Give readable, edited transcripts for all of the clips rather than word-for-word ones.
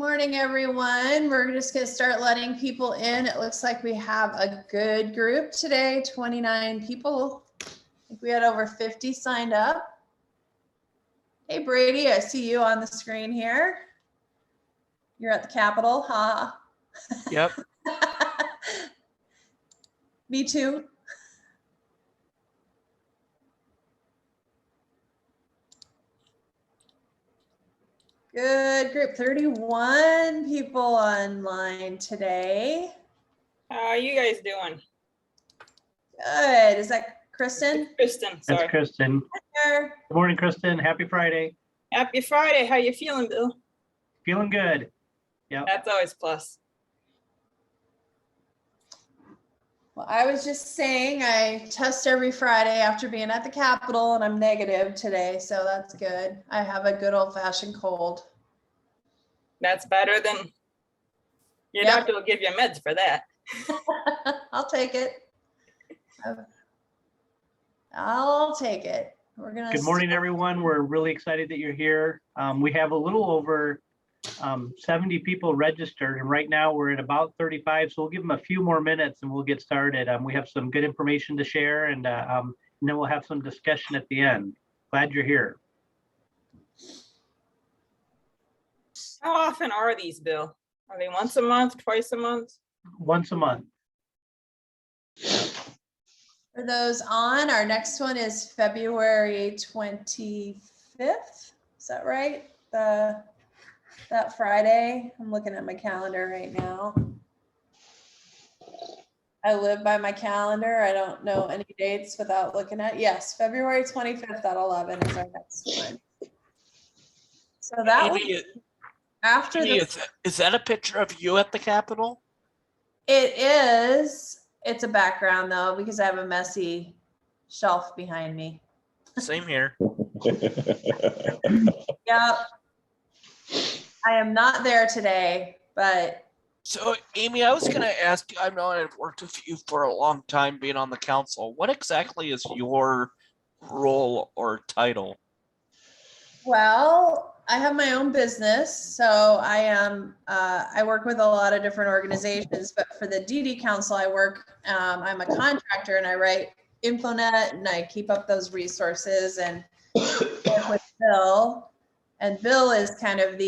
Morning, everyone. We're just going to start letting people in. It looks like we have a good group today, 29 people. I think we had over 50 signed up. Hey, Brady, I see you on the screen here. You're at the Capitol, huh? Yep. Me too. Good group, 31 people online today. How are you guys doing? Good. Is that Kristen? Kristen, sorry. That's Kristen. Hi. Good morning, Kristen. Happy Friday. Happy Friday. How you feeling, Bill? Feeling good. Yep. That's always plus. Well, I was just saying I test every Friday after being at the Capitol, and I'm negative today, so that's good. I have a good old-fashioned cold. That's better than your Yep. doctor will give you meds for that. I'll take it. I'll take it. We're gonna. Good morning, everyone. We're really excited that you're here. We have a little over 70 people registered, and right now we're at about 35. So we'll give them a few more minutes and we'll get started. We have some good information to share, and then we'll have some discussion at the end. Glad you're here. How often are these, Bill? Are they once a month, twice a month? Once a month. For those on, our next one is February 25th. Is that right? That Friday. I'm looking at my calendar right now. I live by my calendar. I don't know any dates without looking at. Yes, February 25th at 11 is our next one. So that Amy, was after Amy, the. is that a picture of you at the Capitol? It is. It's a background though, because I have a messy shelf behind me. Same here. Yep. I am not there today, but So, Amy, I was going to ask you, I know I've worked with you for a long time being on the council. What exactly is your role or title? well, I have my own business. So I work with a lot of different organizations, but for the DD Council, I'm a contractor and I write InfoNet and I keep up those resources and work with Bill. And Bill is kind of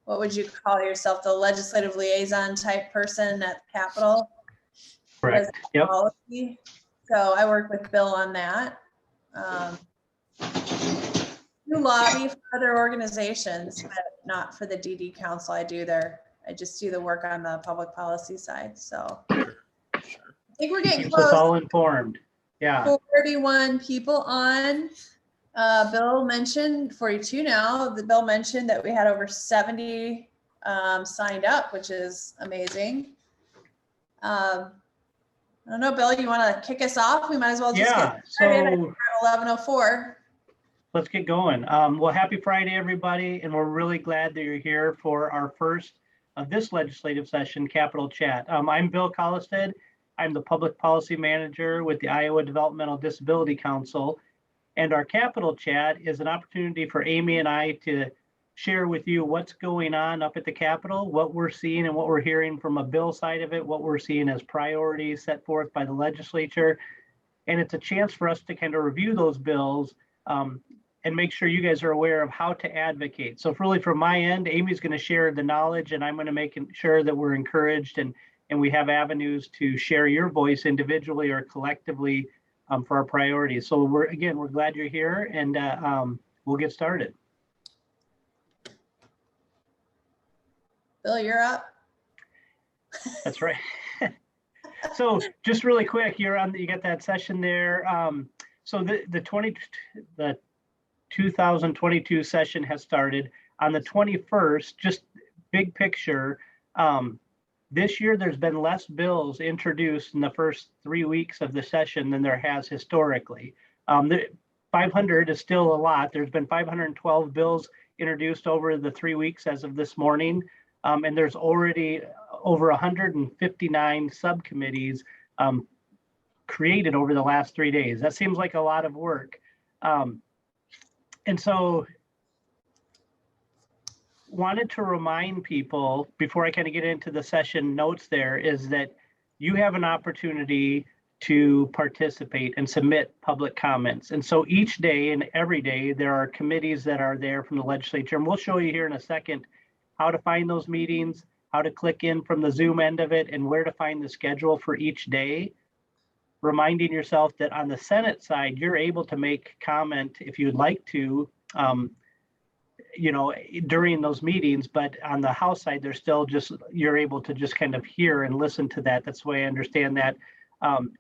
what would you call yourself, the legislative liaison type person at the Capitol? Correct. Yep. Policy. So I work with Bill on that. Do lobby for other organizations, but not for the DD Council. I just do the work on the public policy side. So I think we're getting Keeps us close. all informed. Yeah. 41 people on. Bill mentioned 42 now. The Bill mentioned that we had over 70 signed up, which is amazing. I don't know, Bill, you want to kick us off? We might as well just get started at 11:04. Let's get going. Well, happy Friday, everybody. And we're really glad that you're here for our first of this legislative session, Capitol Chat. I'm Bill Collisted. I'm the Public Policy Manager with the Iowa Developmental Disabilities Council. And our Capitol Chat is an opportunity for Amy and I to share with you what's going on up at the Capitol, what we're seeing and what we're hearing from a bill side of it, what we're seeing as priorities set forth by the legislature. And it's a chance for us to kind of review those bills and make sure you guys are aware of how to advocate. So really from my end, Amy's going to share the knowledge and I'm going to make sure that we're encouraged and we have avenues to share your voice individually or collectively for our priorities. So we're glad you're here and we'll get started. Bill, you're up. That's right. So just really quick, you got that session there. So the 2022 session has started on the 21st. Just big picture. This year, there's been less bills introduced in the first 3 weeks of the session than there has historically. 500 is still a lot. There's been 512 bills introduced over the 3 weeks as of this morning. And there's already over 159 subcommittees created over the last 3 days. That seems like a lot of work. And so wanted to remind people before I kind of get into the session notes there is that you have an opportunity to participate and submit public comments. And so each day and every day, there are committees that are there from the legislature. And we'll show you here in a second how to find those meetings, how to click in from the Zoom end of it, and where to find the schedule for each day. Reminding yourself that on the Senate side, you're able to make comment if you'd like to, during those meetings, but on the House side, they're still just, you're able to just kind of hear and listen to that. That's the way I understand that.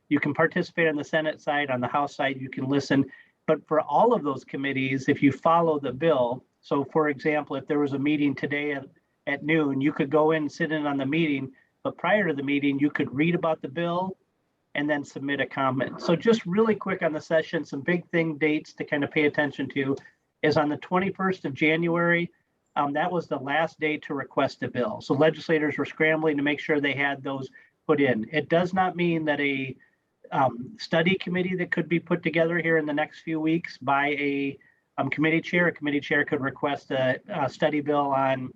You can participate on the Senate side, on the House side, you can listen. But for all of those committees, if you follow the bill, so for example, if there was a meeting today at noon, you could go in and sit in on the meeting, but prior to the meeting, you could read about the bill and then submit a comment. So just really quick on the session, some big thing dates to kind of pay attention to is on the 21st of January. That was the last day to request a bill. So legislators were scrambling to make sure they had those put in. It does not mean that a study committee that could be put together here in the next few weeks by a committee chair could request a study bill on,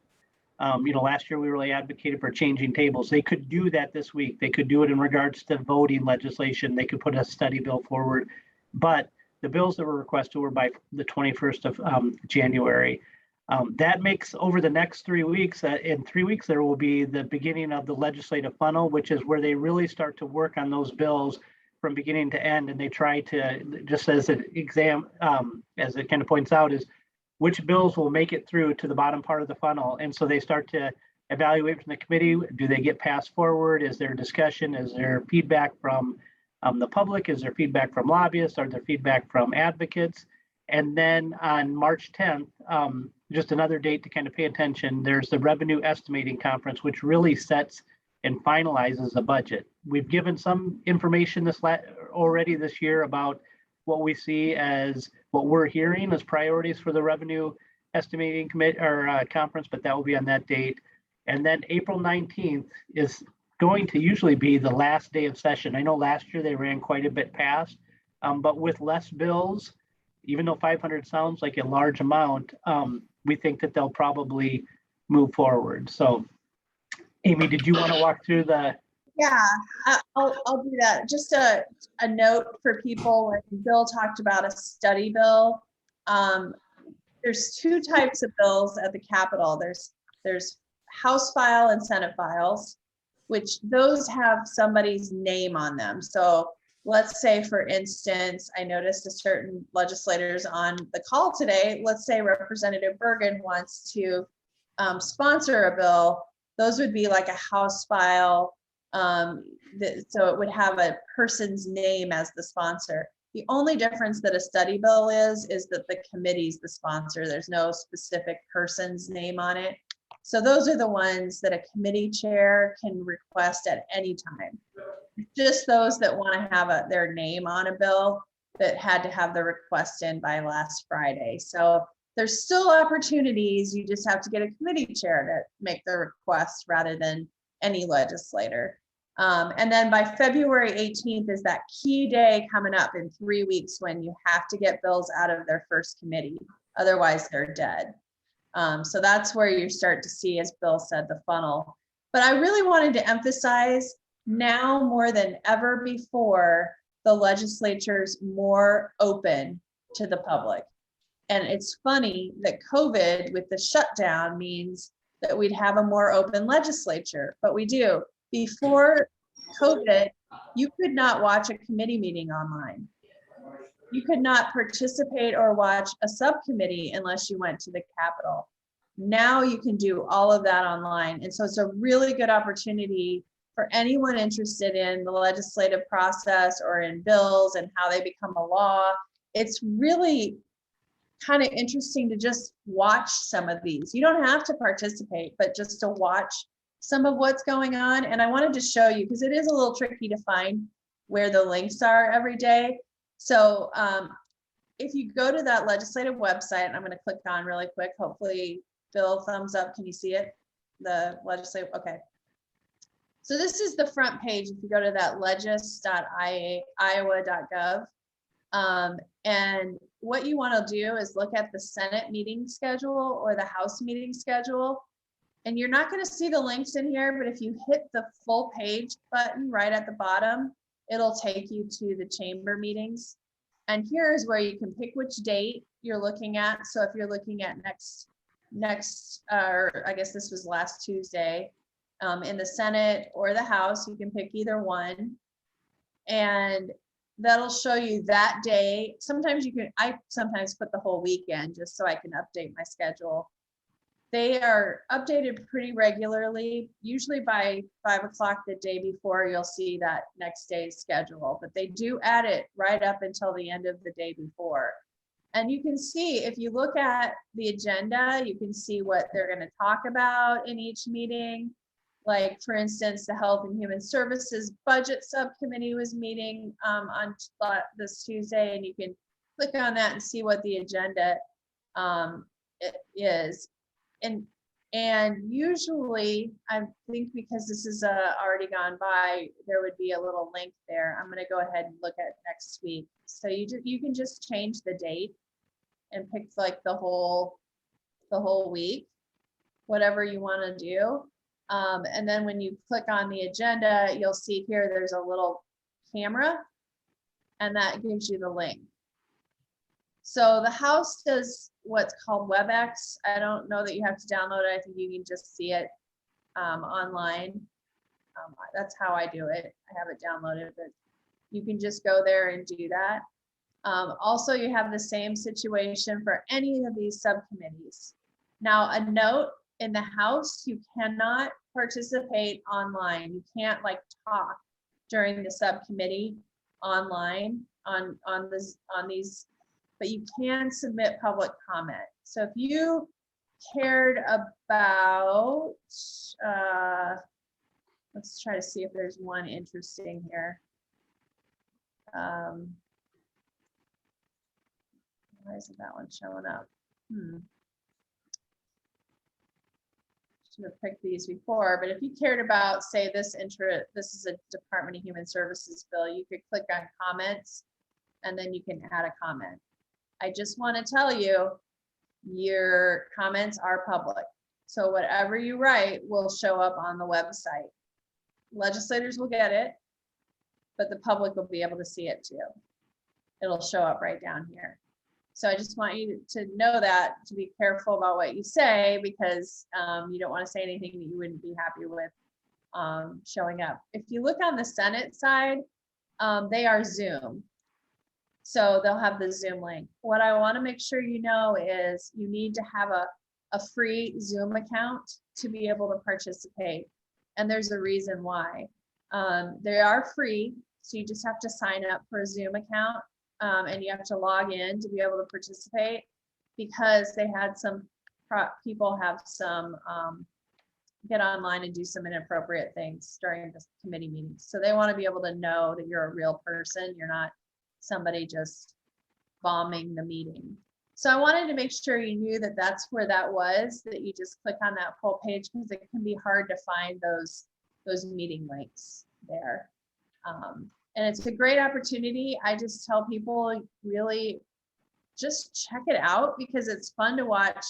last year we really advocated for changing tables. They could do that this week. They could do it in regards to voting legislation. They could put a study bill forward. But the bills that were requested were by the 21st of January. That makes over the next 3 weeks, in 3 weeks, there will be the beginning of the legislative funnel, which is where they really start to work on those bills from beginning to end. And they try to, just as an exam, as it kind of points out, is which bills will make it through to the bottom part of the funnel. And so they start to evaluate from the committee. Do they get passed forward? Is there discussion? Is there feedback from the public? Is there feedback from lobbyists? Are there feedback from advocates? And then on March 10th, just another date to kind of pay attention, there's the Revenue Estimating Conference, which really sets and finalizes the budget. We've given some information already this year about what we see as what we're hearing as priorities for the Revenue Estimating Conference, but that will be on that date. And then April 19th is going to usually be the last day of session. I know last year they ran quite a bit past, but with less bills, even though 500 sounds like a large amount, we think that they'll probably move forward. So, Amy, did you want to walk through the? Yeah, I'll do that. Just a note for people, when Bill talked about a study bill, there's two types of bills at the Capitol. There's House file and Senate files, which those have somebody's name on them. So let's say, for instance, I noticed a certain legislators on the call today. Let's say Representative Bergen wants to sponsor a bill. Those would be like a House file. So it would have a person's name as the sponsor. The only difference that a study bill is that the committee's the sponsor. There's no specific person's name on it. So those are the ones that a committee chair can request at any time. Just those that want to have their name on a bill that had to have the request in by last Friday. So there's still opportunities. You just have to get a committee chair to make the request rather than any legislator. And then by February 18th is that key day coming up in 3 weeks when you have to get bills out of their first committee. Otherwise, they're dead. So that's where you start to see, as Bill said, the funnel. But I really wanted to emphasize, now more than ever before, the legislature's more open to the public. And it's funny that COVID with the shutdown means that we'd have a more open legislature, but we do. Before COVID, you could not watch a committee meeting online. You could not participate or watch a subcommittee unless you went to the Capitol. Now you can do all of that online. And so it's a really good opportunity for anyone interested in the legislative process or in bills and how they become a law. It's really kind of interesting to just watch some of these. You don't have to participate, but just to watch some of what's going on. And I wanted to show you, because it is a little tricky to find where the links are every day. So if you go to that legislative website, I'm going to click on really quick, hopefully Bill, thumbs up, can you see it? The legislative, okay. So this is the front page. If you go to that legis.iowa.gov, And what you want to do is look at the Senate meeting schedule or the House meeting schedule. And you're not going to see the links in here, but if you hit the full page button right at the bottom, it'll take you to the chamber meetings. And here is where you can pick which date you're looking at. So if you're looking at or I guess this was last Tuesday, in the Senate or the House, you can pick either one. And that'll show you that day. Sometimes I sometimes put the whole weekend just so I can update my schedule. They are updated pretty regularly. Usually by 5 o'clock the day before, you'll see that next day's schedule, but they do add it right up until the end of the day before. And you can see, if you look at the agenda, you can see what they're going to talk about in each meeting. Like, for instance, the Health and Human Services Budget Subcommittee was meeting on this Tuesday, and you can click on that and see what the agenda is. And usually, I think because this is already gone by, there would be a little link there. I'm going to go ahead and look at next week. So you can just change the date and pick like the whole week, whatever you want to do. And then when you click on the agenda, you'll see here there's a little camera, and that gives you the link. So the House does what's called WebEx. I don't know that you have to download it. I think you can just see it online. That's how I do it. I have it downloaded, but you can just go there and do that. Also, you have the same situation for any of these subcommittees. Now, a note, in the House, you cannot participate online. You can't like talk during the subcommittee online on these, but you can submit public comment. So if you cared about, let's try to see if there's one interesting here. Why isn't that one showing up? Should have picked these before, but if you cared about, say, this is a Department of Human Services bill, you could click on comments, and then you can add a comment. I just want to tell you, your comments are public. So whatever you write will show up on the website. Legislators will get it, but the public will be able to see it too. It'll show up right down here. So I just want you to know that, to be careful about what you say, because you don't want to say anything that you wouldn't be happy with showing up. If you look on the Senate side, they are Zoom. So they'll have the Zoom link. What I want to make sure you know is you need to have a free Zoom account to be able to participate. And there's a reason why. They are free, so you just have to sign up for a Zoom account. And you have to log in to be able to participate, because they had some people have some get online and do some inappropriate things during the committee meetings. So they want to be able to know that you're a real person. You're not somebody just bombing the meeting. So I wanted to make sure you knew that that's where that was, that you just click on that full page, because it can be hard to find those meeting links there. And it's a great opportunity. I just tell people, really just check it out, because it's fun to watch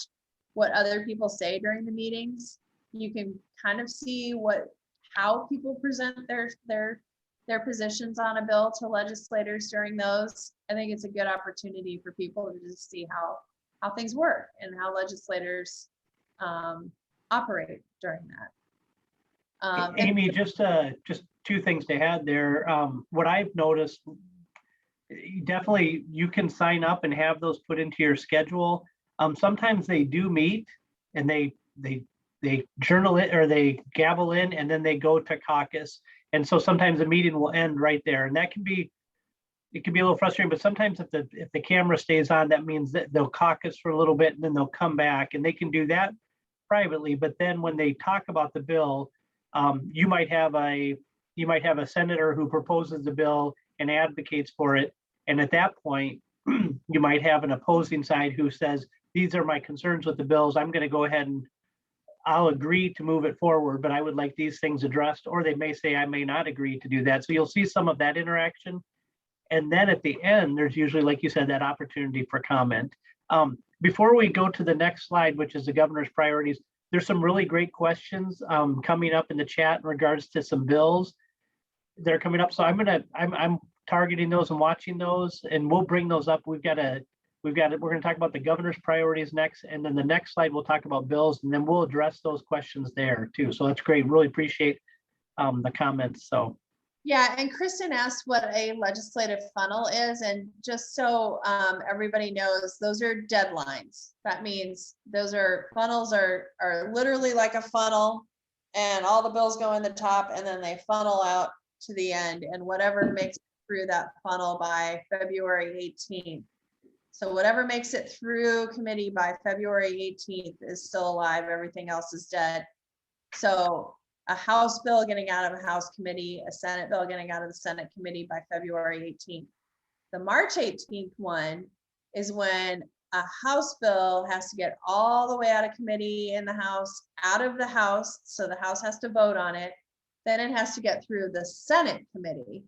what other people say during the meetings. You can kind of see how people present their positions on a bill to legislators during those. I think it's a good opportunity for people to just see how things work and how legislators operate during that. Amy, just two things to add there. What I've noticed, definitely you can sign up and have those put into your schedule. Sometimes they do meet and they journal it, or they gavel in, and then they go to caucus. And so sometimes the meeting will end right there, and it can be a little frustrating. But sometimes if the camera stays on, that means that they'll caucus for a little bit and then they'll come back, and they can do that privately. But then when they talk about the bill, you might have a senator who proposes the bill and advocates for it. And at that point, you might have an opposing side who says, these are my concerns with the bills. I'm going to go ahead and I'll agree to move it forward, but I would like these things addressed. Or they may say, I may not agree to do that. So you'll see some of that interaction. And then at the end, there's usually, like you said, that opportunity for comment. Before we go to the next slide, which is the governor's priorities, there's some really great questions coming up in the chat in regards to some bills that are coming up. So I'm targeting those and watching those, and we'll bring those up. We're going to talk about the governor's priorities next, and then the next slide we'll talk about bills, and then we'll address those questions there too. So that's great. Really appreciate the comments. So yeah, and Kristen asked what a legislative funnel is, and just so everybody knows, those are deadlines. That means those are funnels are literally like a funnel, and all the bills go in the top, and then they funnel out to the end, and whatever makes it through that funnel by February 18th. So whatever makes it through committee by February 18th is still alive. Everything else is dead. So a House bill getting out of a House committee, a Senate bill getting out of the Senate committee by February 18th. The March 18th one is when a House bill has to get all the way out of committee in the House, out of the House, so the House has to vote on it. Then it has to get through the Senate committee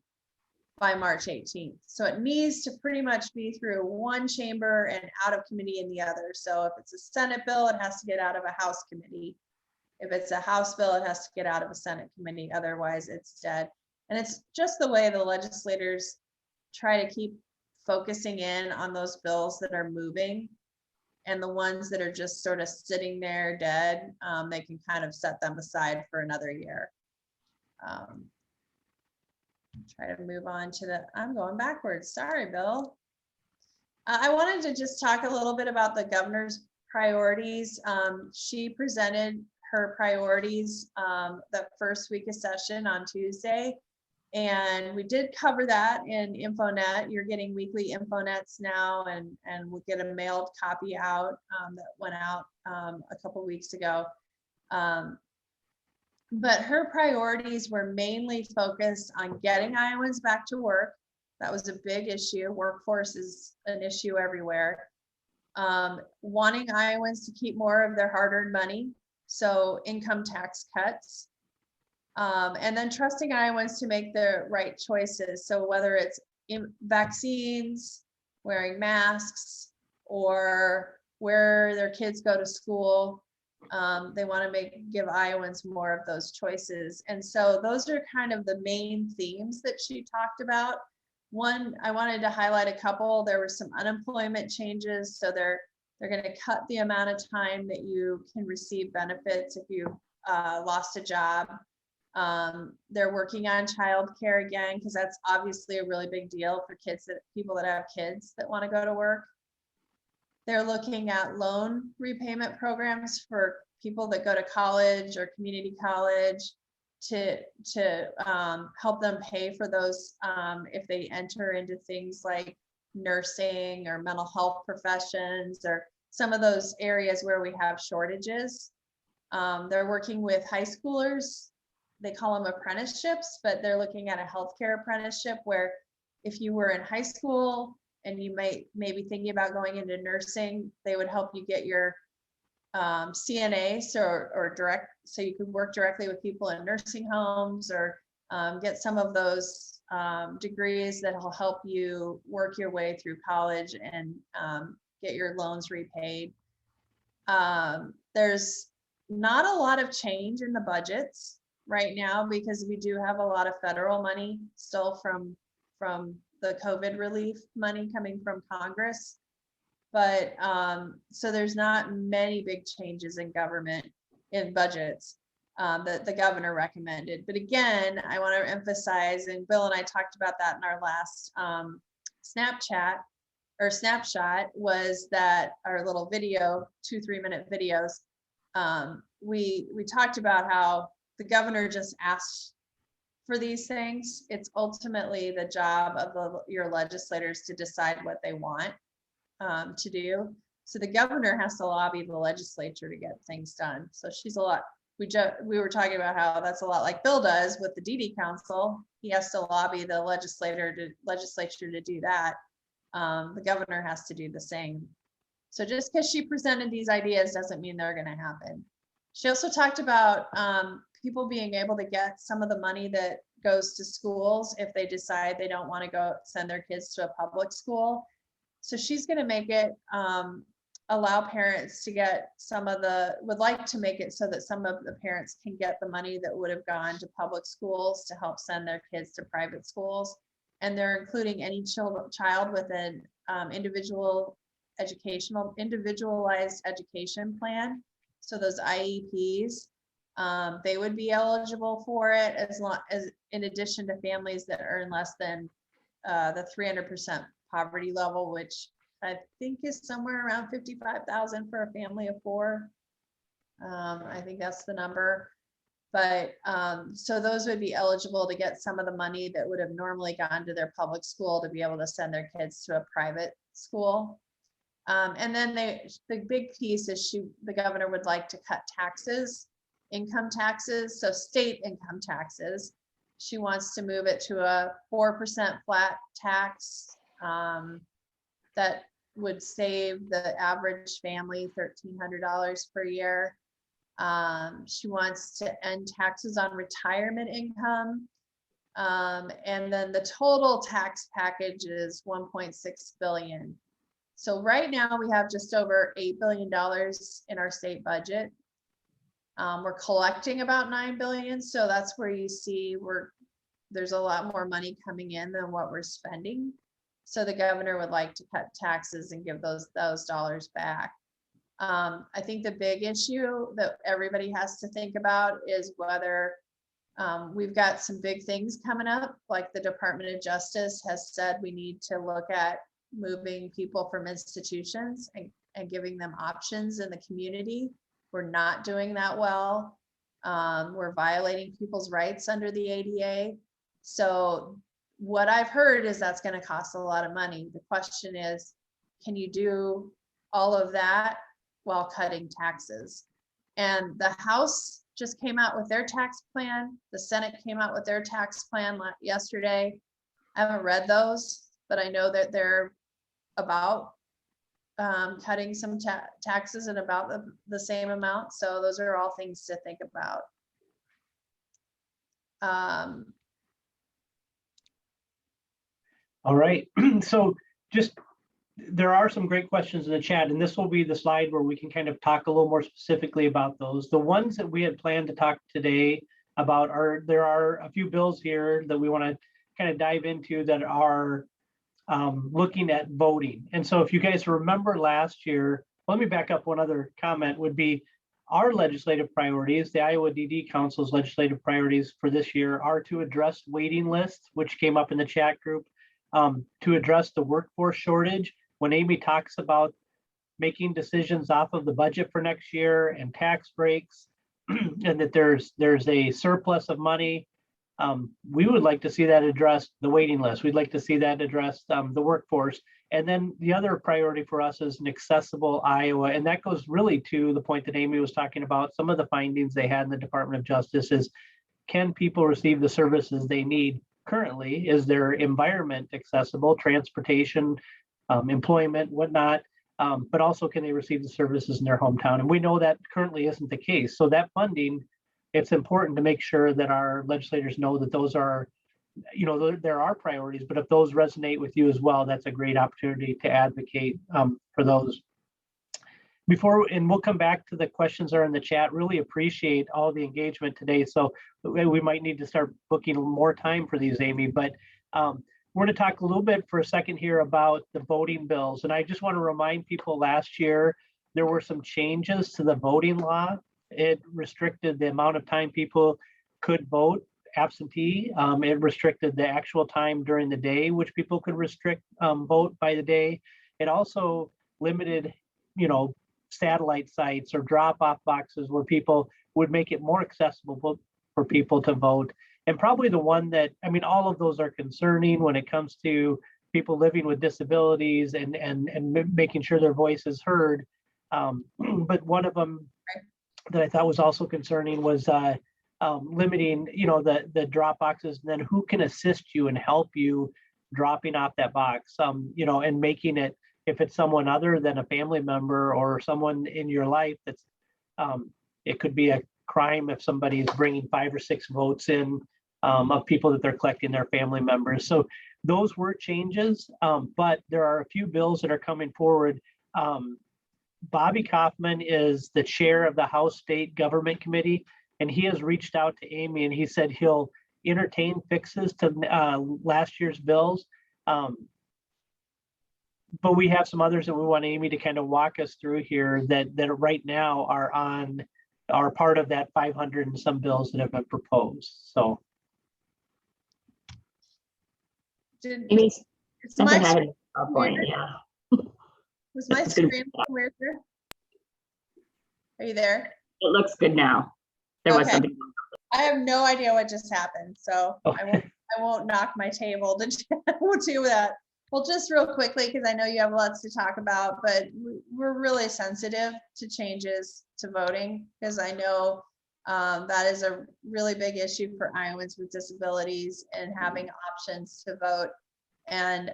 by March 18th. So it needs to pretty much be through one chamber and out of committee in the other. So if it's a Senate bill, it has to get out of a House committee. If it's a House bill, it has to get out of a Senate committee. Otherwise, it's dead. And it's just the way the legislators try to keep focusing in on those bills that are moving, and the ones that are just sort of sitting there dead, they can kind of set them aside for another year. Try to move on to the, I'm going backwards. Sorry, Bill. I wanted to just talk a little bit about the governor's priorities. She presented her priorities the first week of session on Tuesday, and we did cover that in InfoNet. You're getting weekly InfoNets now, and we'll get a mailed copy out that went out a couple weeks ago. But her priorities were mainly focused on getting Iowans back to work. That was a big issue. Workforce is an issue everywhere. Wanting Iowans to keep more of their hard-earned money, so income tax cuts. And then trusting Iowans to make the right choices. So whether it's vaccines, wearing masks, or where their kids go to school, they want to give Iowans more of those choices. And so those are kind of the main themes that she talked about. One, I wanted to highlight a couple. There were some unemployment changes. So they're going to cut the amount of time that you can receive benefits if you lost a job. They're working on childcare again, because that's obviously a really big deal for people that have kids that want to go to work. They're looking at loan repayment programs for people that go to college or community college to help them pay for those if they enter into things like nursing or mental health professions or some of those areas where we have shortages. They're working with high schoolers. They call them apprenticeships, but they're looking at a healthcare apprenticeship where if you were in high school and you maybe thinking about going into nursing, they would help you get your CNA, or direct, so you could work directly with people in nursing homes, or get some of those degrees that will help you work your way through college and get your loans repaid. There's not a lot of change in the budgets right now, because we do have a lot of federal money still from the COVID relief money coming from Congress. But so there's not many big changes in government, in budgets that the governor recommended. But again, I want to emphasize, and Bill and I talked about that in our last snapshot, was that our little video, 2-3 minute videos, we talked about how the governor just asked for these things. It's ultimately the job of your legislators to decide what they want to do. So the governor has to lobby the legislature to get things done. So she's a lot. We were talking about how that's a lot like Bill does with the DD Council. He has to lobby the legislature to do that. The governor has to do the same. So just because she presented these ideas doesn't mean they're going to happen. She also talked about people being able to get some of the money that goes to schools if they decide they don't want to go send their kids to a public school. So she's going to make it allow parents to get would like to make it so that some of the parents can get the money that would have gone to public schools to help send their kids to private schools. And they're including any child with an individualized education plan. So those IEPs, they would be eligible for it as long as, in addition to families that earn less than the 300% poverty level, which I think is somewhere around 55,000 for a family of 4. I think that's the number. But so those would be eligible to get some of the money that would have normally gone to their public school to be able to send their kids to a private school. And then the big piece is the governor would like to cut taxes, income taxes, so state income taxes. She wants to move it to a 4% flat tax that would save the average family $1,300 per year. She wants to end taxes on retirement income. And then the total tax package is $1.6 billion. So right now we have just over $8 billion in our state budget. We're collecting about $9 billion. So that's where you see there's a lot more money coming in than what we're spending. So the governor would like to cut taxes and give those dollars back. I think the big issue that everybody has to think about is whether we've got some big things coming up, like the Department of Justice has said we need to look at moving people from institutions and giving them options in the community. We're not doing that well. We're violating people's rights under the ADA. So what I've heard is that's going to cost a lot of money. The question is, can you do all of that while cutting taxes? And the House just came out with their tax plan. The Senate came out with their tax plan yesterday. I haven't read those, but I know that they're about cutting some taxes and about the same amount. So those are all things to think about. All right, so there are some great questions in the chat, and this will be the slide where we can kind of talk a little more specifically about those. The ones that we had planned to talk today about there are a few bills here that we want to kind of dive into that are looking at voting. And so if you guys remember last year, let me back up. One other comment would be our legislative priorities, the Iowa DD Council's legislative priorities for this year are to address waiting lists, which came up in the chat group, to address the workforce shortage. When Amy talks about making decisions off of the budget for next year and tax breaks, and that there's a surplus of money, we would like to see that address the waiting list. We'd like to see that address the workforce. And then the other priority for us is an accessible Iowa. And that goes really to the point that Amy was talking about. Some of the findings they had in the Department of Justice is, can people receive the services they need currently? Is their environment accessible, transportation, employment, whatnot, but also can they receive the services in their hometown? And we know that currently isn't the case. So that funding, it's important to make sure that our legislators know that those are, there are priorities, but if those resonate with you as well, that's a great opportunity to advocate for those. And we'll come back to the questions that are in the chat. Really appreciate all the engagement today. So we might need to start booking more time for these, Amy, but we're going to talk a little bit for a second here about the voting bills. And I just want to remind people, last year, there were some changes to the voting law. It restricted the amount of time people could vote absentee. It restricted the actual time during the day, which people could vote by the day. It also limited, satellite sites or drop-off boxes where people would make it more accessible for people to vote. And probably the one that, all of those are concerning when it comes to people living with disabilities and making sure their voice is heard. But one of them that I thought was also concerning was limiting, the drop boxes, and then who can assist you and help you dropping off that box, and making it, if it's someone other than a family member or someone in your life, it could be a crime if somebody is bringing 5 or 6 votes in of people that they're collecting, their family members. So those were changes, but there are a few bills that are coming forward. Bobby Kaufman is the chair of the House State Government Committee, and he has reached out to Amy and he said he'll entertain fixes to last year's bills. But we have some others that we want Amy to kind of walk us through here that right now are part of that 500 and some bills that have been proposed. So. Amy's It's my doesn't have screen. any PowerPoint, yeah. Was my It's good. screen weird there? Are you there? It looks good now. There was Okay. something. I have no idea what just happened, so Okay. I won't knock my table to we'll do that. Well, just real quickly, because I know you have lots to talk about, but we're really sensitive to changes to voting, because I know that is a really big issue for Iowans with disabilities and having options to vote. And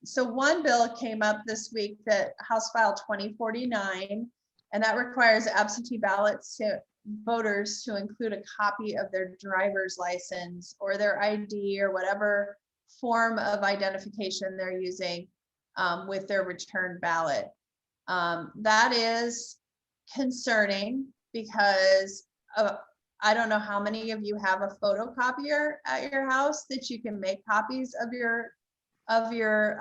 so one bill came up this week, that House File 2049, and that requires absentee ballots to voters to include a copy of their driver's license or their ID or whatever form of identification they're using with their return ballot. That is concerning because I don't know how many of you have a photocopier at your house that you can make copies of your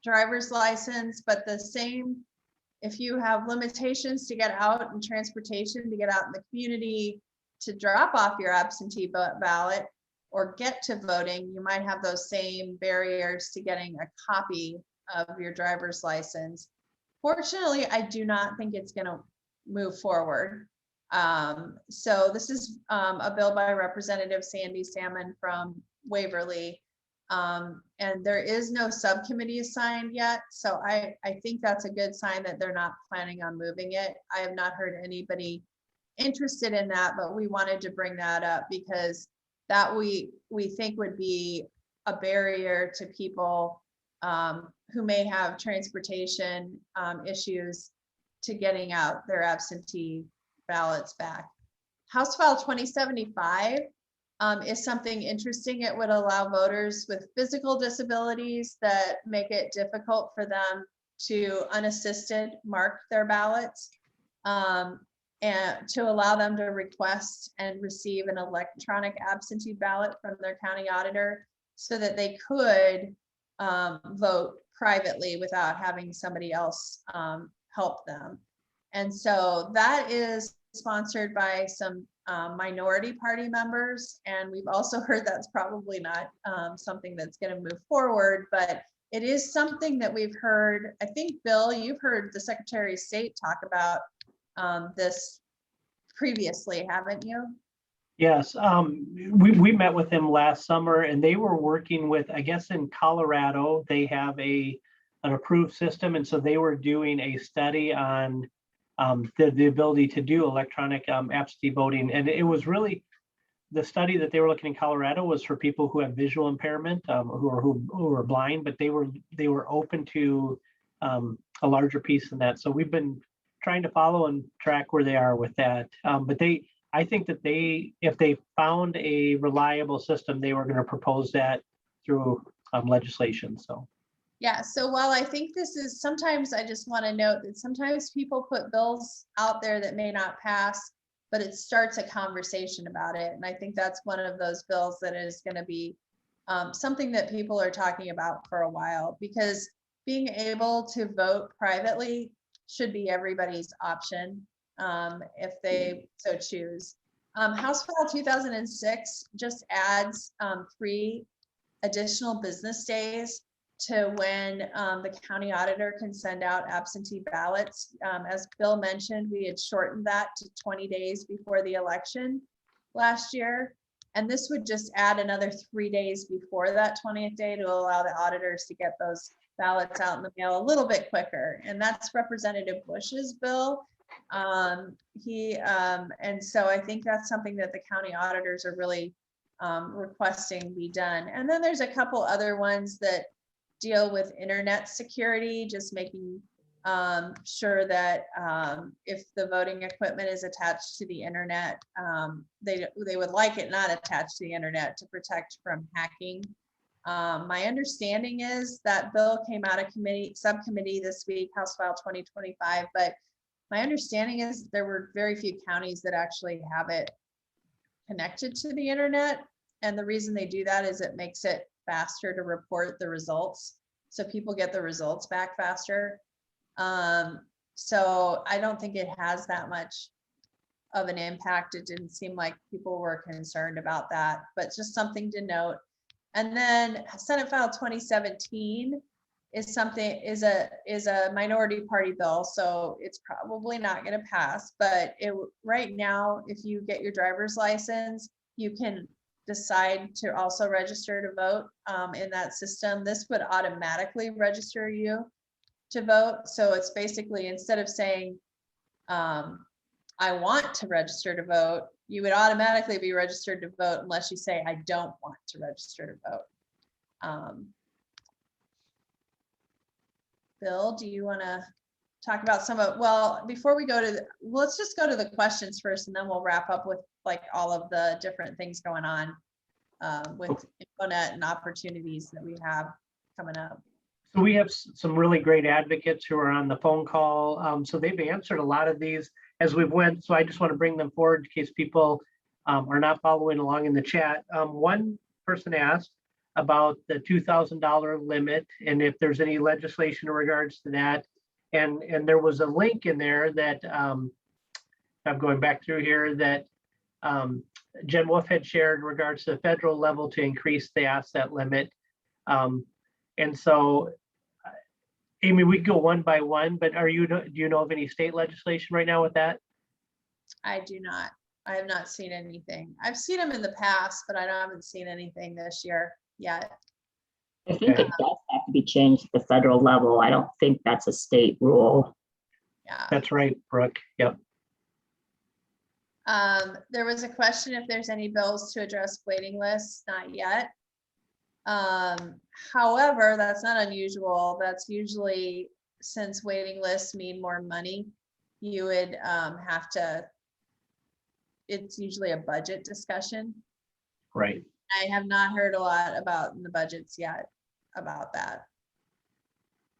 driver's license, but the same, if you have limitations to get out and transportation to get out in the community to drop off your absentee ballot or get to voting, you might have those same barriers to getting a copy of your driver's license. Fortunately, I do not think it's going to move forward. So this is a bill by Representative Sandy Salmon from Waverly. And there is no subcommittee assigned yet. So I think that's a good sign that they're not planning on moving it. I have not heard anybody interested in that, but we wanted to bring that up because that we think would be a barrier to people who may have transportation issues to getting out their absentee ballots back. House File 2075 is something interesting. It would allow voters with physical disabilities that make it difficult for them to unassisted mark their ballots, and to allow them to request and receive an electronic absentee ballot from their county auditor so that they could vote privately without having somebody else help them. And so that is sponsored by some minority party members. And we've also heard that's probably not something that's going to move forward, but it is something that we've heard. I think, Bill, you've heard the Secretary of State talk about this previously, haven't you? Yes, we met with them last summer and they were working with, I guess in Colorado, they have an approved system. And so they were doing a study on the ability to do electronic absentee voting. And it was really, the study that they were looking in Colorado was for people who have visual impairment, who are blind, but they were open to a larger piece than that. So we've been trying to follow and track where they are with that. But I think that if they found a reliable system, they were going to propose that through legislation. So. Yeah, so while I think this is, sometimes I just want to note that sometimes people put bills out there that may not pass, but it starts a conversation about it. And I think that's one of those bills that is going to be something that people are talking about for a while, because being able to vote privately should be everybody's option if they so choose. House File 2006 just adds 3 additional business days to when the county auditor can send out absentee ballots. As Bill mentioned, we had shortened that to 20 days before the election last year. And this would just add another 3 days before that 20th day to allow the auditors to get those ballots out in the mail a little bit quicker. And that's Representative Bush's bill. And so I think that's something that the county auditors are really requesting be done. And then there's a couple other ones that deal with internet security, just making sure that if the voting equipment is attached to the internet, they would like it not attached to the internet to protect from hacking. My understanding is that bill came out of subcommittee this week, House File 2025, but my understanding is there were very few counties that actually have it connected to the internet. And the reason they do that is it makes it faster to report the results. So people get the results back faster. So I don't think it has that much of an impact. It didn't seem like people were concerned about that, but just something to note. And then Senate File 2017 is a minority party bill, so it's probably not going to pass. But right now, if you get your driver's license, you can decide to also register to vote in that system. This would automatically register you to vote. So it's basically, instead of saying, I want to register to vote, you would automatically be registered to vote unless you say, I don't want to register to vote. Bill, do you want to talk about well, before we go to let's just go to the questions first, and then we'll wrap up with like all of the different things going on with InfoNet and opportunities that we have coming up. So we have some really great advocates who are on the phone call. So they've answered a lot of these as we've went. So I just want to bring them forward in case people are not following along in the chat. One person asked about the $2,000 limit and if there's any legislation in regards to that. And there was a link in there that I'm going back through here that Jen Wolf had shared in regards to the federal level to increase the asset limit. And so, Amy, we go one by one, but do you know of any state legislation right now with that? I do not. I have not seen anything. I've seen them in the past, but I haven't seen anything this year yet. I think it does have to be changed at the federal level. I don't think that's a state rule. Yeah. That's right, Brooke. Yep. There was a question if there's any bills to address waiting lists. Not yet. However, that's not unusual. That's usually, since waiting lists mean more money, you would have to, it's usually a budget discussion. Right. I have not heard a lot about in the budgets yet about that.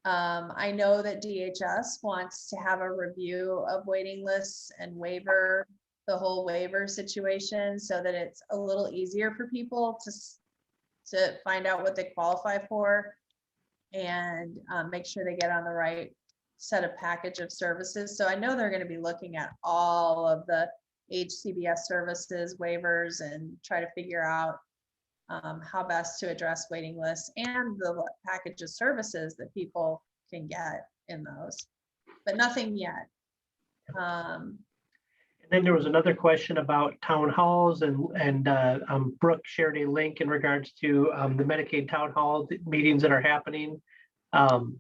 I know that DHS wants to have a review of waiting lists and waiver, the whole waiver situation, so that it's a little easier for people to find out what they qualify for and make sure they get on the right set of package of services. So I know they're going to be looking at all of the HCBS services, waivers, and try to figure out how best to address waiting lists and the package of services that people can get in those, but nothing yet. And then there was another question about town halls, and Brooke shared a link in regards to the Medicaid town hall meetings that are happening. And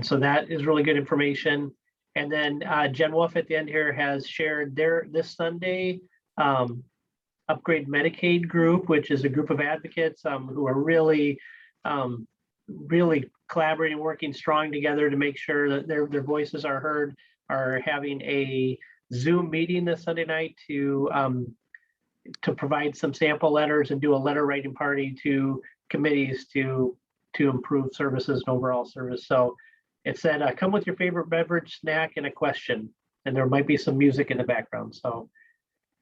so that is really good information. And then Jen Wolf at the end here has shared this Sunday Upgrade Medicaid group, which is a group of advocates who are really collaborating, working strong together to make sure that their voices are heard, are having a Zoom meeting this Sunday night to provide some sample letters and do a letter writing party to committees to improve services and overall service. So it said, come with your favorite beverage, snack, and a question. And there might be some music in the background. So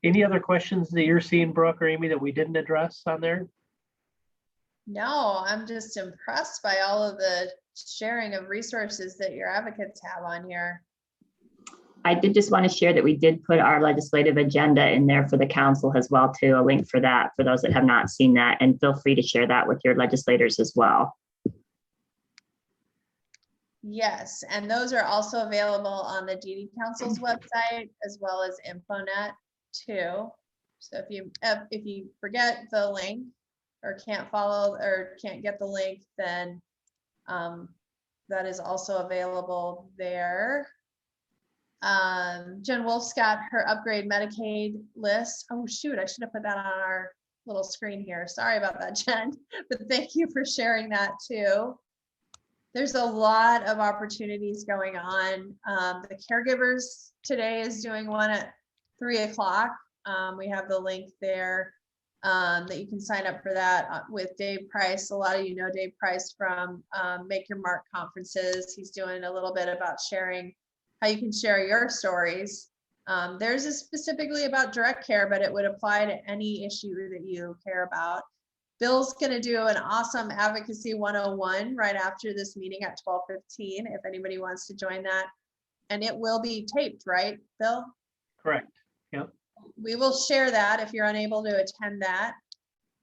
any other questions that you're seeing, Brooke or Amy, that we didn't address on there? No, I'm just impressed by all of the sharing of resources that your advocates have on here. I did just want to share that we did put our legislative agenda in there for the council as well, too, a link for that for those that have not seen that, and feel free to share that with your legislators as well. Yes, and those are also available on the DD Council's website as well as InfoNet too. So if you forget the link or can't follow or can't get the link, then that is also available there. Jen Wolf's got her Upgrade Medicaid list. Oh shoot, I should have put that on our little screen here. Sorry about that, Jen, but thank you for sharing that too. There's a lot of opportunities going on. The caregivers today is doing one at 3 o'clock. We have the link there that you can sign up for that with Dave Price. A lot of you know Dave Price from Make Your Mark conferences. He's doing a little bit about sharing how you can share your stories. Theirs is specifically about direct care, but it would apply to any issue that you care about. Bill's going to do an awesome advocacy 101 right after this meeting at 12:15, if anybody wants to join that. And it will be taped, right, Bill? Correct. Yep. We will share that if you're unable to attend that.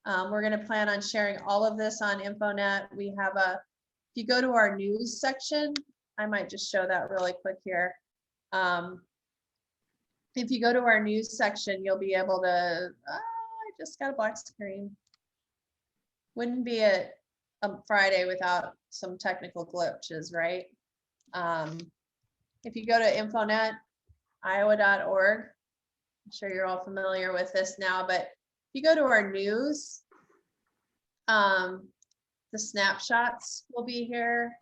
We're going to plan on sharing all of this on InfoNet. We have if you go to our news section, I might just show that really quick here. If you go to our news section, you'll be able to, I just got a black screen. Wouldn't be a Friday without some technical glitches, right? If you go to InfoNet, iowa.org, I'm sure you're all familiar with this now, but if you go to our news, the snapshots will be here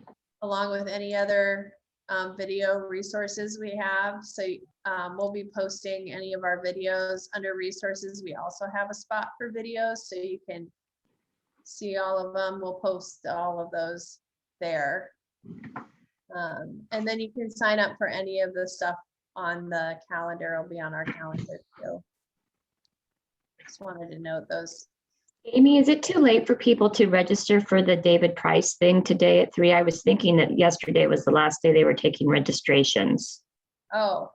along with any other video resources we have. So we'll be posting any of our videos under resources. We also have a spot for videos, so you can see all of them. We'll post all of those there. And then you can sign up for any of the stuff on the calendar. It'll be on our calendar too. Just wanted to note those. Amy, is it too late for people to register for the David Price thing today at 3? I was thinking that yesterday was the last day they were taking registrations. Oh,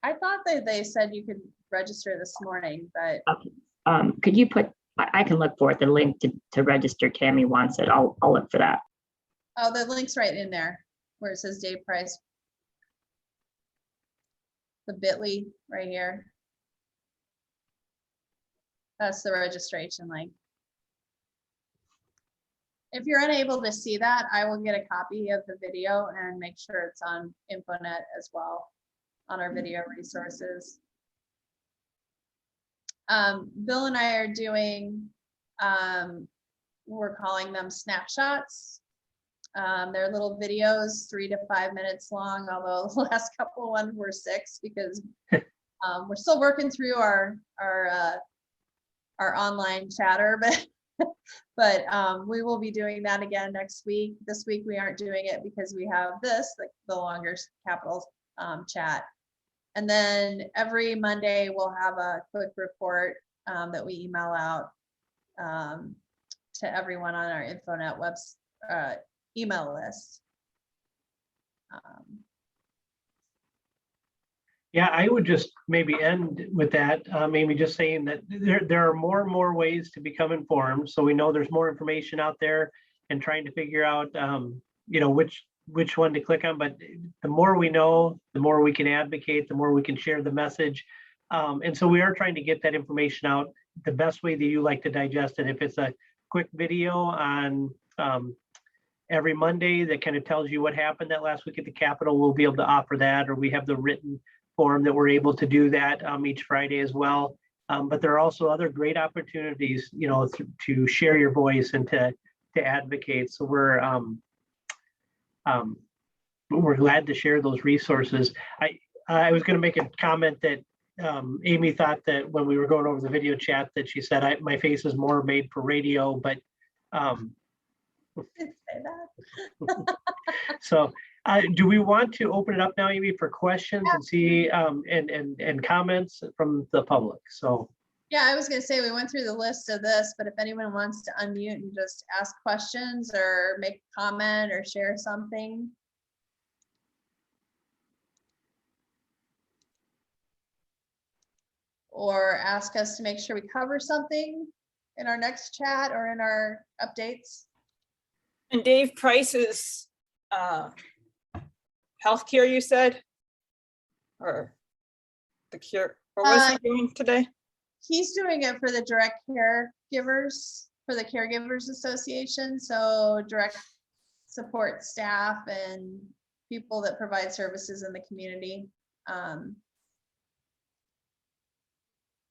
I thought that they said you could register this morning, but Okay. Could you put, I can look for it, the link to register. Tammy wants it. I'll look for that. oh, the link's right in there where it says Dave Price. The bit.ly right here. That's the registration link. If you're unable to see that, I will get a copy of the video and make sure it's on InfoNet as well, on our video resources. Bill and I are doing, we're calling them snapshots. They're little videos, 3 to 5 minutes long, although the last couple ones were 6 because we're still working through our online chatter, but we will be doing that again next week. This week we aren't doing it because we have this, like the longer capital chat. And then every Monday we'll have a quick report that we email out to everyone on our InfoNet email list. Yeah, I would just maybe end with that, maybe just saying that there are more and more ways to become informed. So we know there's more information out there and trying to figure out, which one to click on. But the more we know, the more we can advocate, the more we can share the message. And so we are trying to get that information out the best way that you like to digest it. If it's a quick video on every Monday that kind of tells you what happened that last week at the Capitol, we'll be able to offer that, or we have the written form that we're able to do that each Friday as well. But there are also other great opportunities, to share your voice and to advocate. So we're glad to share those resources. I was going to make a comment that Amy thought that when we were going over the video chat that she said my face is more made for radio, but Say that. so do we want to open it up now, Amy, for questions and see and comments from the public? So Yeah, I was gonna say we went through the list of this, but if anyone wants to unmute and just ask questions or make a comment or share something. Or ask us to make sure we cover something in our next chat or in our updates. And Dave Price's healthcare, you said? Or the cure, what was he doing today? He's doing it for the direct caregivers, for the Caregivers Association. So direct support staff and people that provide services in the community.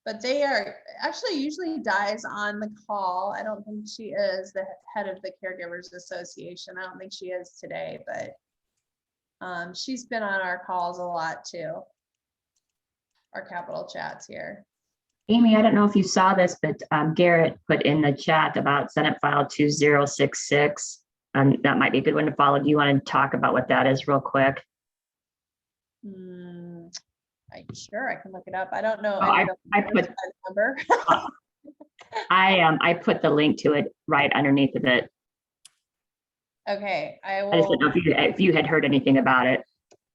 but they are actually usually Di's on the call. I don't think she is the head of the Caregivers Association. I don't think she is today, but she's been on our calls a lot too. Our capital chats here. Amy, I don't know if you saw this, but Garrett put in the chat about Senate File 2066. That might be a good one to follow. Do you want to talk about what that is real quick? Sure, I can look it up. I don't know. Oh, I put number. I put the link to it right underneath of it. Okay, I I just will. don't know if you had heard anything about it.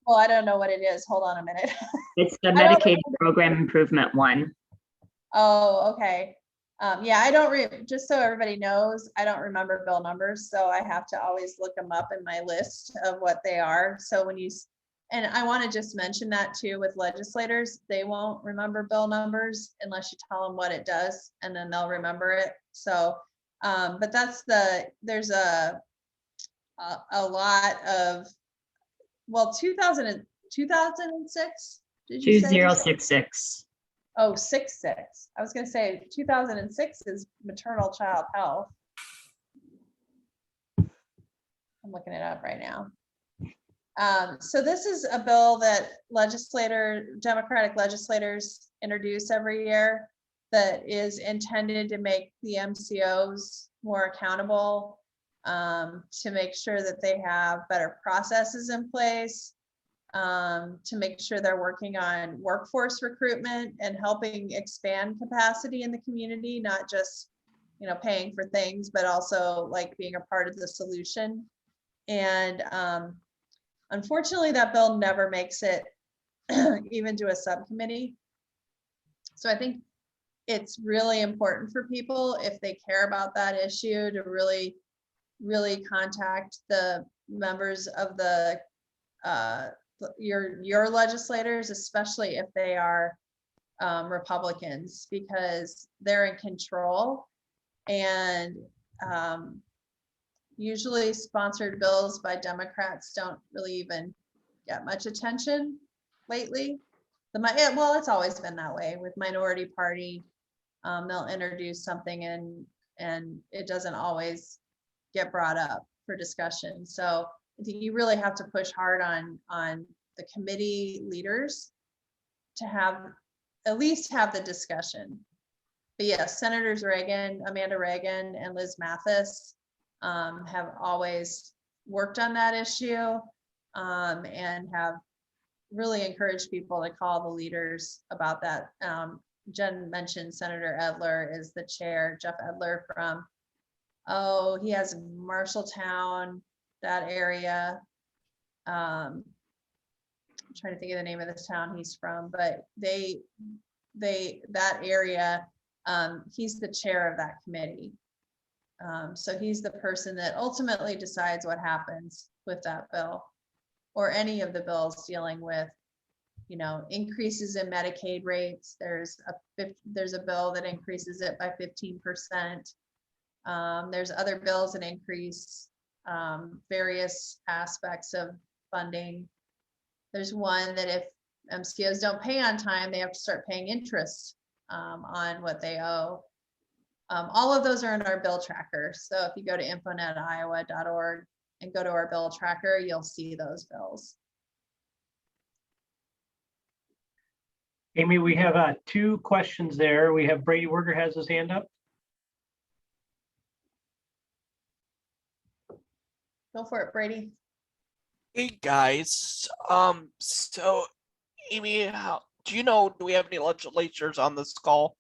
Well, I don't know what it is. Hold on a minute. It's the I don't Medicaid Program Improvement one. Oh, okay. Yeah, I don't just so everybody knows, I don't remember bill numbers, so I have to always look them up in my list of what they are. So when and I want to just mention that too with legislators, they won't remember bill numbers unless you tell them what it does, and then they'll remember it. So, but there's a lot of, well, 2006, did you say? 2066. Oh, 66. I was going to say 2006 is maternal child health. I'm looking it up right now. So this is a bill that Democratic legislators introduce every year that is intended to make the MCOs more accountable, to make sure that they have better processes in place, to make sure they're working on workforce recruitment and helping expand capacity in the community, not just, paying for things, but also like being a part of the solution. And unfortunately, that bill never makes it even to a subcommittee. So I think it's really important for people, if they care about that issue, to really, really contact the members of the your legislators, especially if they are Republicans, because they're in control. And usually sponsored bills by Democrats don't really even get much attention lately. Well, it's always been that way with minority party. They'll introduce something and it doesn't always get brought up for discussion. So I think you really have to push hard on the committee leaders to at least have the discussion. But yes, Senators Amanda Reagan and Liz Mathis have always worked on that issue, and have really encouraged people to call the leaders about that. Jen mentioned Senator Edler is the chair, Jeff Edler from, he has Marshalltown, that area. I'm trying to think of the name of this town he's from, but that area, he's the chair of that committee. So he's the person that ultimately decides what happens with that bill, or any of the bills dealing with, increases in Medicaid rates. There's a bill that increases it by 15%. There's other bills that increase various aspects of funding. There's one that if MCOs don't pay on time, they have to start paying interest on what they owe. All of those are in our bill tracker. So if you go to infonet.iowa.org and go to our bill tracker, you'll see those bills. Amy, we have 2 questions there. We have Brady Werger has his hand up. Go for it, Brady. Hey guys, so Amy, do we have any legislators on this call?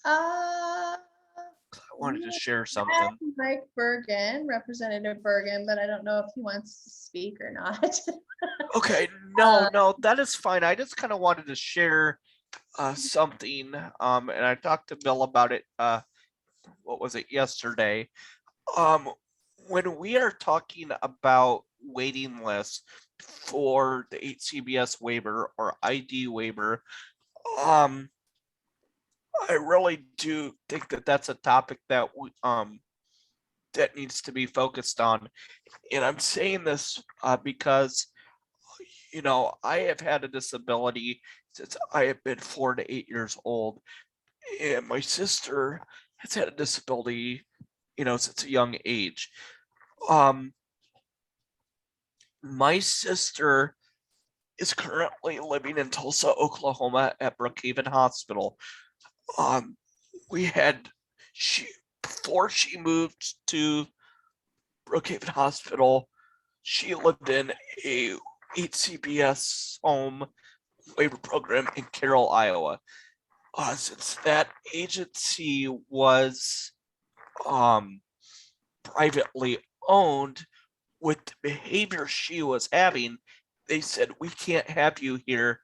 I wanted to share something. Mike Bergen, Representative Bergen, but I don't know if he wants to speak or not. Okay, no, that is fine. I just kind of wanted to share something, and I talked to Bill about it. What was it, yesterday? When we are talking about waiting lists for the HCBS waiver or ID waiver, I really do think that that's a topic that that needs to be focused on. And I'm saying this because I have had a disability since I have been 4 to 8 years old. And my sister has had a disability, since a young age. My sister is currently living in Tulsa, Oklahoma at Brookhaven Hospital. Before she moved to Brookhaven Hospital, she lived in a HCBS home waiver program in Carroll, Iowa. Since that agency was privately owned, with the behavior she was having, they said, we can't have you here.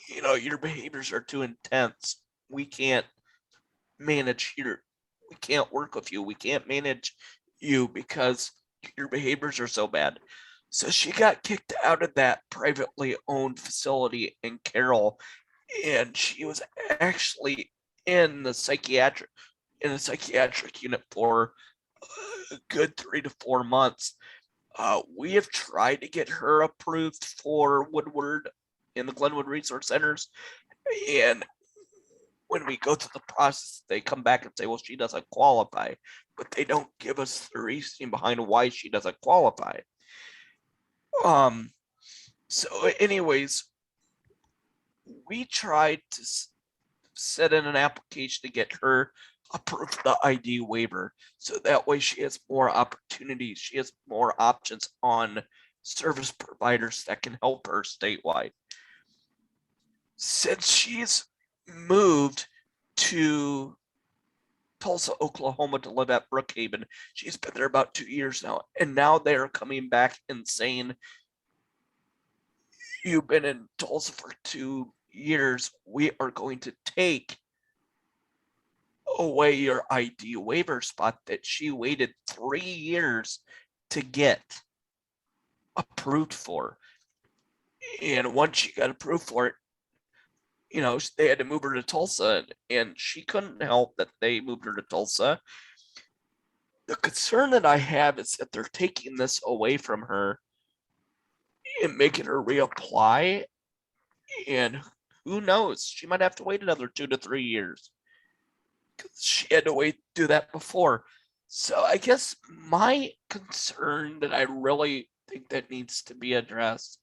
Your behaviors are too intense. We can't manage here. We can't work with you. We can't manage you because your behaviors are so bad. So she got kicked out of that privately owned facility in Carroll, and she was actually in a psychiatric unit for a good 3 to 4 months. We have tried to get her approved for Woodward in the Glenwood Resource Centers, and when we go through the process, they come back and say, well, she doesn't qualify, but they don't give us the reasoning behind why she doesn't qualify. So anyways, we tried to set in an application to get her approved for the ID waiver. So that way she has more opportunities. She has more options on service providers that can help her statewide. Since she's moved to Tulsa, Oklahoma to live at Brookhaven, she's been there about 2 years now. And now they're coming back and saying, you've been in Tulsa for 2 years. We are going to take away your ID waiver spot that she waited 3 years to get approved for. And once she got approved for it, they had to move her to Tulsa, and she couldn't help that they moved her to Tulsa. The concern that I have is that they're taking this away from her and making her reapply. And who knows, she might have to wait another 2 to 3 years. She had to do that before. So I guess my concern that I really think that needs to be addressed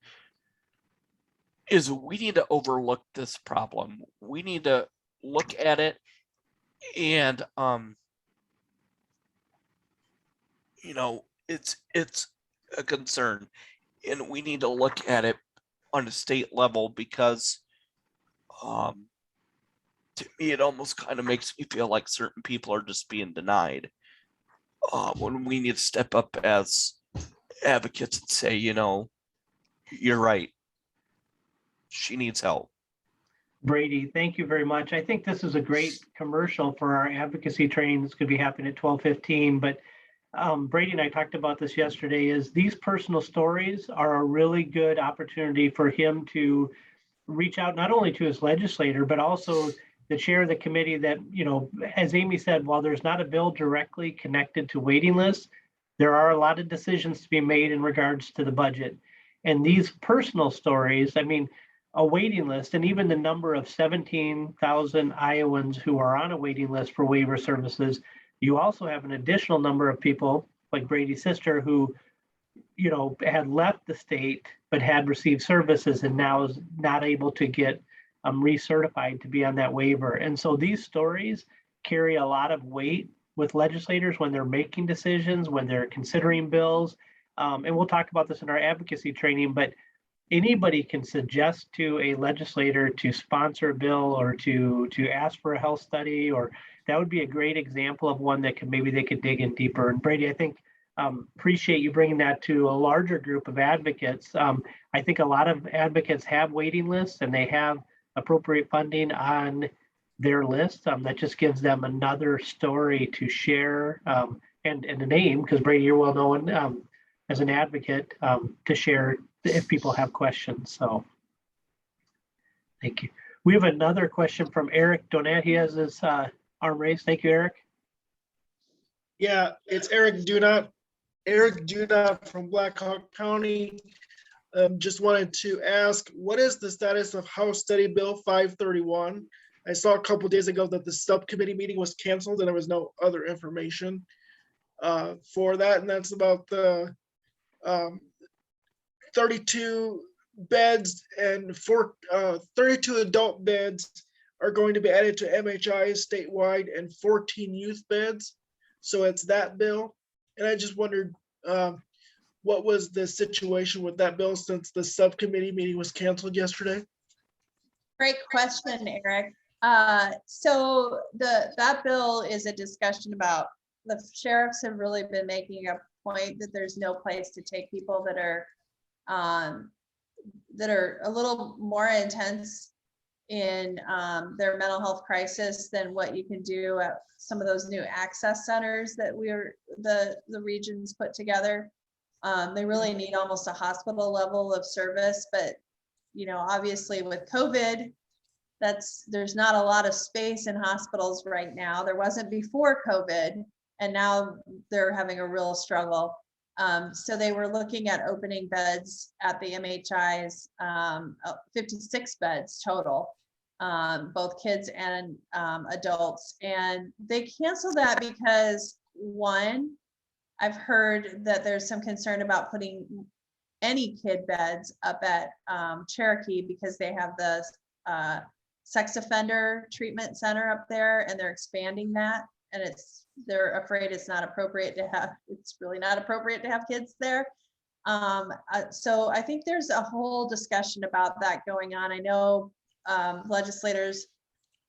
is we need to overlook this problem. We need to look at it and it's a concern, and we need to look at it on a state level, because to me it almost kind of makes me feel like certain people are just being denied when we need to step up as advocates and say, you're right, she needs help. Brady, thank you very much. I think this is a great commercial for our advocacy training that's going to be happening at 12:15. But Brady and I talked about this yesterday, is these personal stories are a really good opportunity for him to reach out not only to his legislator, but also the chair of the committee that, as Amy said, while there's not a bill directly connected to waiting lists, there are a lot of decisions to be made in regards to the budget. And these personal stories, a waiting list, and even the number of 17,000 Iowans who are on a waiting list for waiver services, you also have an additional number of people like Brady's sister who, had left the state but had received services and now is not able to get recertified to be on that waiver. And so these stories carry a lot of weight with legislators when they're making decisions, when they're considering bills. And we'll talk about this in our advocacy training, but anybody can suggest to a legislator to sponsor a bill or to ask for a health study, or that would be a great example of one that they could dig in deeper. And Brady, I think appreciate you bringing that to a larger group of advocates. I think a lot of advocates have waiting lists and they have appropriate funding on their list. That just gives them another story to share and a name, because Brady, you're well known as an advocate to share if people have questions. So thank you. We have another question from Eric Donat. He has his arm raised. Thank you, Eric. Yeah, it's Eric Dunat. Eric Dunat from Blackhawk County. Just wanted to ask, what is the status of House Study Bill 531? I saw a couple days ago that the subcommittee meeting was canceled and there was no other information for that. And that's about the 32 beds and 32 adult beds are going to be added to MHIs statewide and 14 youth beds. So it's that bill. And I just wondered what was the situation with that bill since the subcommittee meeting was canceled yesterday? Great question, Eric. So that bill is a discussion about, the sheriffs have really been making a point that there's no place to take people that are a little more intense in their mental health crisis than what you can do at some of those new access centers that the regions put together. They really need almost a hospital level of service, but obviously with COVID, there's not a lot of space in hospitals right now. There wasn't before COVID, and now they're having a real struggle. So they were looking at opening beds at the MHIs, 56 beds total, both kids and adults. And they canceled that because, one, I've heard that there's some concern about putting any kid beds up at Cherokee because they have the sex offender treatment center up there, and they're expanding that. And they're afraid it's not appropriate to have, it's really not appropriate to have kids there. So I think there's a whole discussion about that going on. I know legislators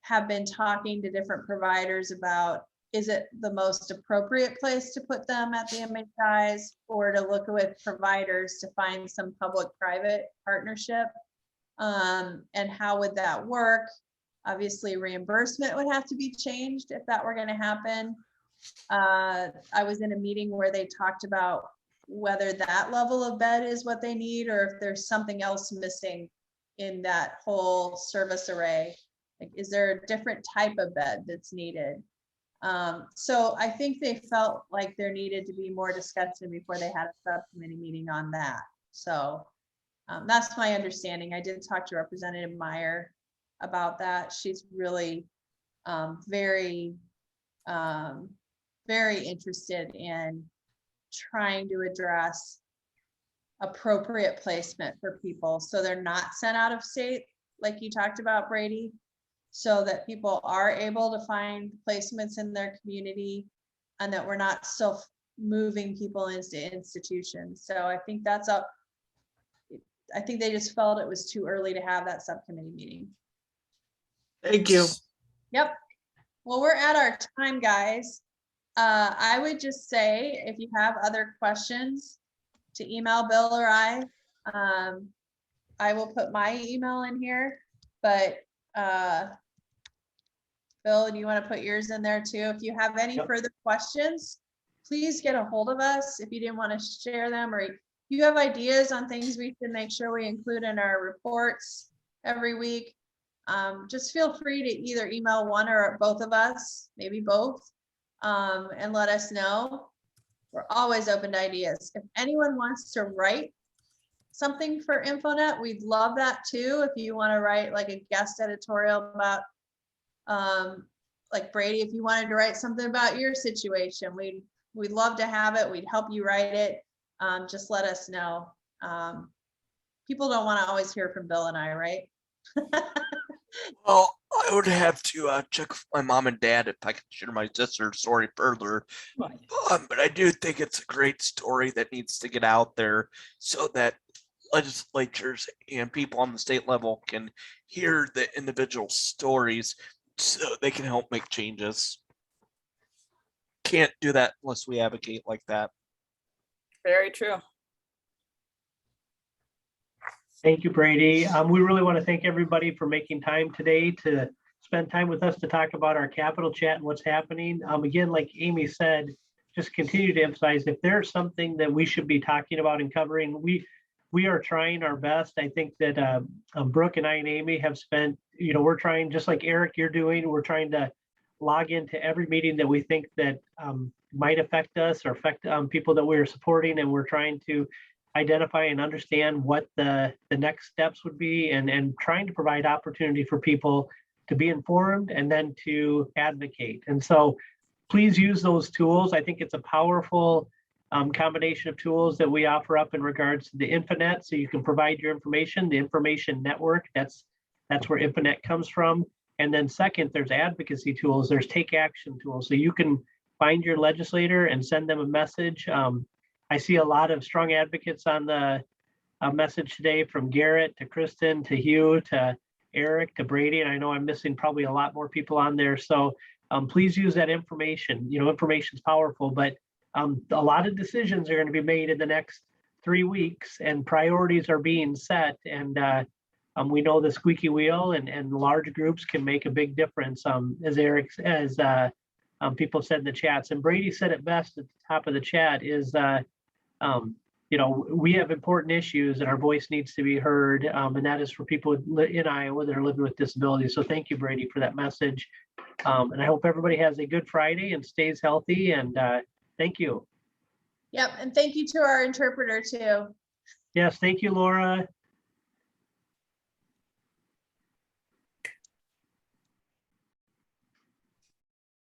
have been talking to different providers about, is it the most appropriate place to put them at the MHIs, or to look with providers to find some public-private partnership? And how would that work? Obviously, reimbursement would have to be changed if that were going to happen. I was in a meeting where they talked about whether that level of bed is what they need, or if there's something else missing in that whole service array. Like, is there a different type of bed that's needed? So I think they felt like there needed to be more discussion before they had a subcommittee meeting on that. So that's my understanding. I did talk to Representative Meyer about that. She's really very interested in trying to address appropriate placement for people, so they're not sent out of state, like you talked about, Brady, so that people are able to find placements in their community, and that we're not still moving people into institutions. So I think I think they just felt it was too early to have that subcommittee meeting. Thank you. Yep. Well, we're at our time, guys. I would just say, if you have other questions, to email Bill or I. I will put my email in here, but Bill, do you want to put yours in there too? If you have any further questions, please get a hold of us. If you didn't want to share them, or you have ideas on things we should make sure we include in our reports every week, just feel free to either email one or both of us, maybe both, and let us know. We're always open to ideas. If anyone wants to write something for InfoNet, we'd love that too. If you want to write like a guest editorial about, like Brady, if you wanted to write something about your situation, we'd love to have it. We'd help you write it. Just let us know. People don't want to always hear from Bill and I, right? Well, I would have to check with my mom and dad if I can share my sister's story further. Right. But I do think it's a great story that needs to get out there so that legislatures and people on the state level can hear the individual stories so they can help make changes. Can't do that unless we advocate like that. Very true. Thank you, Brady. We really want to thank everybody for making time today to spend time with us to talk about our capital chat and what's happening. Again, like Amy said, just continue to emphasize, if there's something that we should be talking about and covering, we are trying our best. I think that Brooke and I and Amy have spent, we're trying, just like Eric, you're doing, we're trying to log into every meeting that we think that might affect us or affect people that we're supporting. And we're trying to, identify and understand what the next steps would be, and trying to provide opportunity for people to be informed and then to advocate. And so please use those tools. I think it's a powerful combination of tools that we offer up in regards to the Infonet, so you can provide your information, the information network, that's where Infonet comes from. And then second, there's advocacy tools, there's take action tools, so you can find your legislator and send them a message. I see a lot of strong advocates on the message today, from Garrett to Kristen to Hugh to Eric to Brady, and I know I'm missing probably a lot more people on there. So please use that information. Information is powerful, but a lot of decisions are going to be made in the next 3 weeks, and priorities are being set. And we know the squeaky wheel and large groups can make a big difference, as people said in the chats. And Brady said it best at the top of the chat is, we have important issues and our voice needs to be heard. And that is for people in Iowa that are living with disabilities. So thank you, Brady, for that message. And I hope everybody has a good Friday and stays healthy. And thank you. Yep, and thank you to our interpreter too. Yes, thank you, Laura.